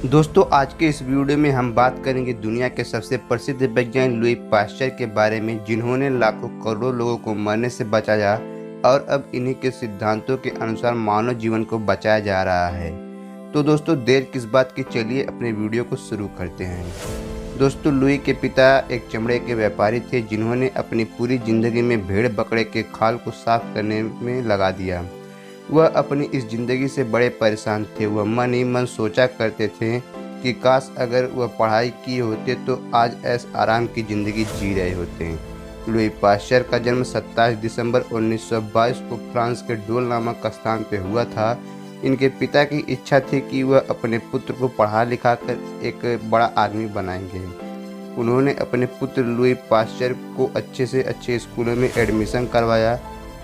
दोस्तों, आज के इस वीडियो में हम बात करेंगे दुनिया के सबसे प्रसिद्ध वैज्ञानिक लुई पाश्चर के बारे में, जिन्होंने लाखों करोड़ों लोगों को मरने से बचाया और अब इन्हीं के सिद्धांतों के अनुसार मानव जीवन को बचाया जा रहा है। तो दोस्तों, देर किस बात की, चलिए अपने वीडियो को शुरू करते हैं। दोस्तों, लुई के पिता एक चमड़े के व्यापारी थे, जिन्होंने अपनी पूरी जिंदगी में भेड़ बकरे के खाल को साफ करने में लगा दिया। वह अपनी इस जिंदगी से बड़े परेशान थे। वह मन ही मन सोचा करते थे कि काश अगर वह पढ़ाई किए होते तो आज ऐश आराम की ज़िंदगी जी रहे होते। लुई पाश्चर का जन्म 27 दिसंबर 1922 को फ्रांस के डोल नामक स्थान पर हुआ था। इनके पिता की इच्छा थी कि वह अपने पुत्र को पढ़ा लिखा कर एक बड़ा आदमी बनाएंगे। उन्होंने अपने पुत्र लुई पाश्चर को अच्छे से अच्छे स्कूलों में एडमिशन करवाया।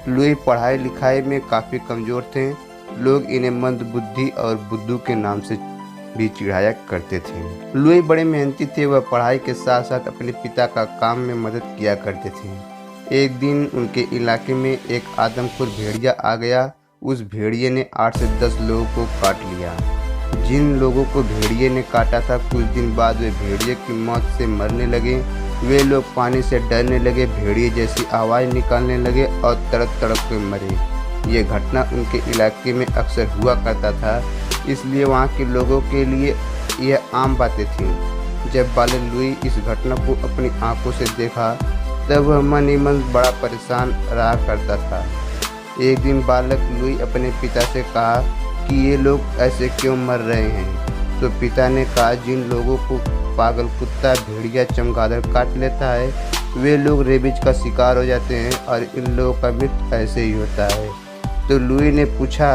लुई पढ़ाई लिखाई में काफ़ी कमज़ोर थे। लोग इन्हें मंदबुद्धि और बुद्धू के नाम से भी चिढ़ाया करते थे। लुई बड़े मेहनती थे। वह पढ़ाई के साथ साथ अपने पिता का काम में मदद किया करते थे। एक दिन उनके इलाके में एक आदमखोर भेड़िया आ गया। उस भेड़िए ने 8 से 10 लोगों को काट लिया। जिन लोगों को भेड़िए ने काटा था, कुछ दिन बाद वे भेड़िए की मौत से मरने लगे। वे लोग पानी से डरने लगे, भेड़िए जैसी आवाज़ निकालने लगे और तड़प तड़प के मरे। ये घटना उनके इलाके में अक्सर हुआ करता था, इसलिए वहाँ के लोगों के लिए यह आम बातें थीं। जब बालक लुई इस घटना को अपनी आंखों से देखा, तब वह मन ही मन बड़ा परेशान रहा करता था। एक दिन बालक लुई अपने पिता से कहा कि ये लोग ऐसे क्यों मर रहे हैं। तो पिता ने कहा, जिन लोगों को पागल कुत्ता, भेड़िया, चमगादड़ काट लेता है, वे लोग रेबीज का शिकार हो जाते हैं और इन लोगों का मृत्यु ऐसे ही होता है। तो लुई ने पूछा,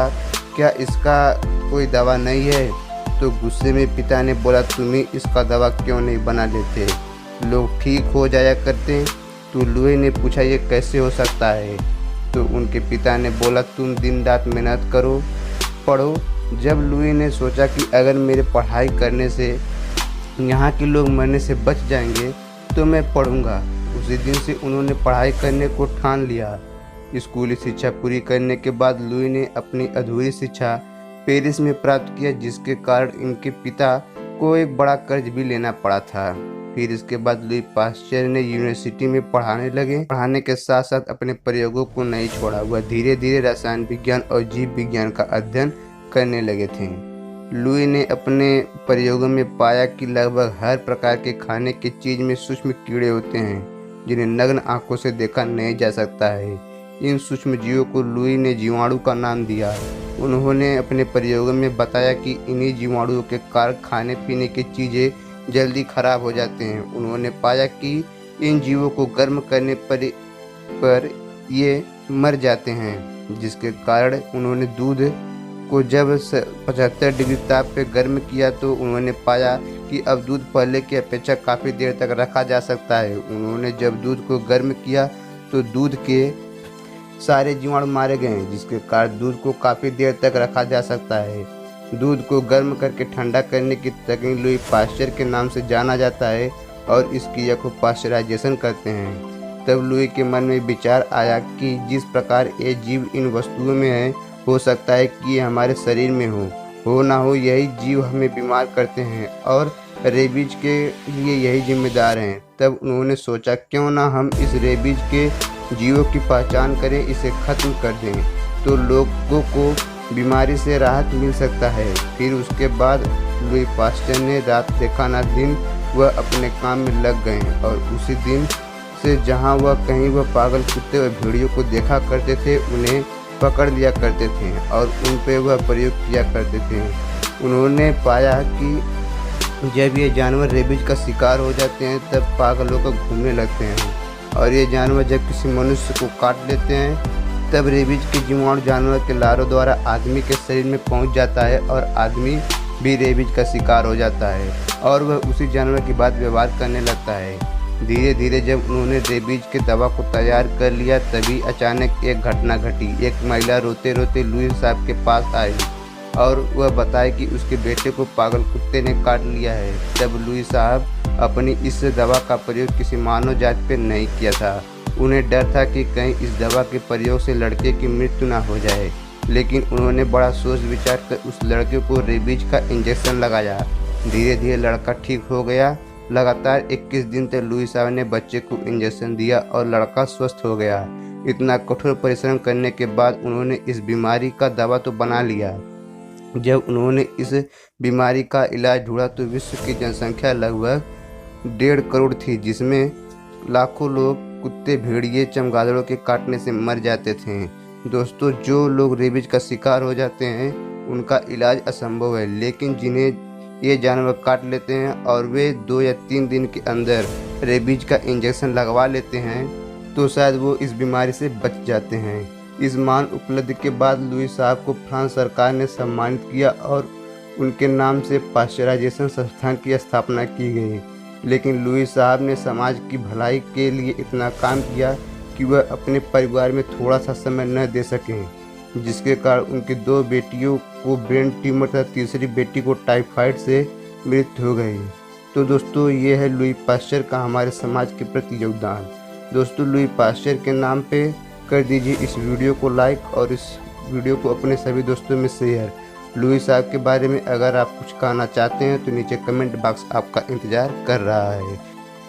क्या इसका कोई दवा नहीं है? तो गुस्से में पिता ने बोला, तुम ही इसका दवा क्यों नहीं बना लेते, लोग ठीक हो जाया करते। तो लुई ने पूछा, ये कैसे हो सकता है? तो उनके पिता ने बोला, तुम दिन रात मेहनत करो, पढ़ो। जब लुई ने सोचा कि अगर मेरे पढ़ाई करने से यहाँ के लोग मरने से बच जाएंगे तो मैं पढ़ूंगा, उसी दिन से उन्होंने पढ़ाई करने को ठान लिया। स्कूली शिक्षा पूरी करने के बाद लुई ने अपनी अधूरी शिक्षा पेरिस में प्राप्त किया, जिसके कारण इनके पिता को एक बड़ा कर्ज भी लेना पड़ा था। फिर इसके बाद लुई पाश्चर ने यूनिवर्सिटी में पढ़ाने लगे। पढ़ाने के साथ साथ अपने प्रयोगों को नहीं छोड़ा। वह धीरे धीरे रसायन विज्ञान और जीव विज्ञान का अध्ययन करने लगे थे। लुई ने अपने प्रयोगों में पाया कि लगभग हर प्रकार के खाने की चीज़ में सूक्ष्म कीड़े होते हैं, जिन्हें नग्न आंखों से देखा नहीं जा सकता है। इन सूक्ष्म जीवों को लुई ने जीवाणु का नाम दिया। उन्होंने अपने प्रयोगों में बताया कि इन्हीं जीवाणुओं के कारण खाने पीने की चीज़ें जल्दी खराब हो जाते हैं। उन्होंने पाया कि इन जीवों को गर्म करने पर ये मर जाते हैं, जिसके कारण उन्होंने दूध को जब 75 डिग्री ताप पे गर्म किया तो उन्होंने पाया कि अब दूध पहले की अपेक्षा काफ़ी देर तक रखा जा सकता है। उन्होंने जब दूध को गर्म किया तो दूध के सारे जीवाणु मारे गए, जिसके कारण दूध को काफ़ी देर तक रखा जा सकता है। दूध को गर्म करके ठंडा करने की तकनीक लुई पाश्चर के नाम से जाना जाता है और इस क्रिया को पाश्चराइजेशन कहते हैं। तब लुई के मन में विचार आया कि जिस प्रकार ये जीव इन वस्तुओं में है, हो सकता है कि ये हमारे शरीर में हो ना हो, यही जीव हमें बीमार करते हैं और रेबीज के लिए यही जिम्मेदार हैं। तब उन्होंने सोचा, क्यों ना हम इस रेबीज के जीवों की पहचान करें, इसे खत्म कर दें, तो लोगों को बीमारी से राहत मिल सकता है। फिर उसके बाद लुई पाश्चर ने रात देखा ना दिन, वह अपने काम में लग गए और उसी दिन से जहाँ वह कहीं वह पागल कुत्ते व भेड़ियों को देखा करते थे, उन्हें पकड़ लिया करते थे और उन पर वह प्रयोग किया करते थे। उन्होंने पाया कि जब ये जानवर रेबीज का शिकार हो जाते हैं, तब पागल होकर घूमने लगते हैं और ये जानवर जब किसी मनुष्य को काट लेते हैं, तब रेबीज के जीवाणु जानवर के लारों द्वारा आदमी के शरीर में पहुंच जाता है और आदमी भी रेबीज का शिकार हो जाता है और वह उसी जानवर की बात व्यवहार करने लगता है। धीरे धीरे जब उन्होंने रेबीज के दवा को तैयार कर लिया, तभी अचानक एक घटना घटी। एक महिला रोते रोते लुई साहब के पास आई और वह बताए कि उसके बेटे को पागल कुत्ते ने काट लिया है। तब लुई साहब अपनी इस दवा का प्रयोग किसी मानव जाति पर नहीं किया था। उन्हें डर था कि कहीं इस दवा के प्रयोग से लड़के की मृत्यु ना हो जाए। लेकिन उन्होंने बड़ा सोच विचार कर उस लड़के को रेबीज का इंजेक्शन लगाया धीरे धीरे लड़का ठीक हो गया। लगातार 21 दिन तक लुई साहब ने बच्चे को इंजेक्शन दिया और लड़का स्वस्थ हो गया। इतना कठोर परिश्रम करने के बाद उन्होंने इस बीमारी का दवा तो बना लिया। जब उन्होंने इस बीमारी का इलाज ढूंढा तो विश्व की जनसंख्या लगभग 1.5 करोड़ थी, जिसमें लाखों लोग कुत्ते, भेड़िए, चमगादड़ों के काटने से मर जाते थे। दोस्तों, जो लोग रेबीज का शिकार हो जाते हैं उनका इलाज असंभव है, लेकिन जिन्हें ये जानवर काट लेते हैं और वे 2 या 3 दिन के अंदर रेबीज का इंजेक्शन लगवा लेते हैं तो शायद वो इस बीमारी से बच जाते हैं। इस महान उपलब्धि के बाद लुई साहब को फ्रांस सरकार ने सम्मानित किया और उनके नाम से पाश्चराइजेशन संस्थान की स्थापना की गई। लेकिन लुई साहब ने समाज की भलाई के लिए इतना काम किया कि वह अपने परिवार में थोड़ा सा समय न दे सकें, जिसके कारण उनकी 2 बेटियों को ब्रेन ट्यूमर तथा तीसरी बेटी को टाइफाइड से मृत्यु हो गई। तो दोस्तों, ये है लुई पाश्चर का हमारे समाज के प्रति योगदान। दोस्तों, लुई पाश्चर के नाम पे कर दीजिए इस वीडियो को लाइक और इस वीडियो को अपने सभी दोस्तों में शेयर। लुई साहब के बारे में अगर आप कुछ कहना चाहते हैं तो नीचे कमेंट बॉक्स आपका इंतज़ार कर रहा है।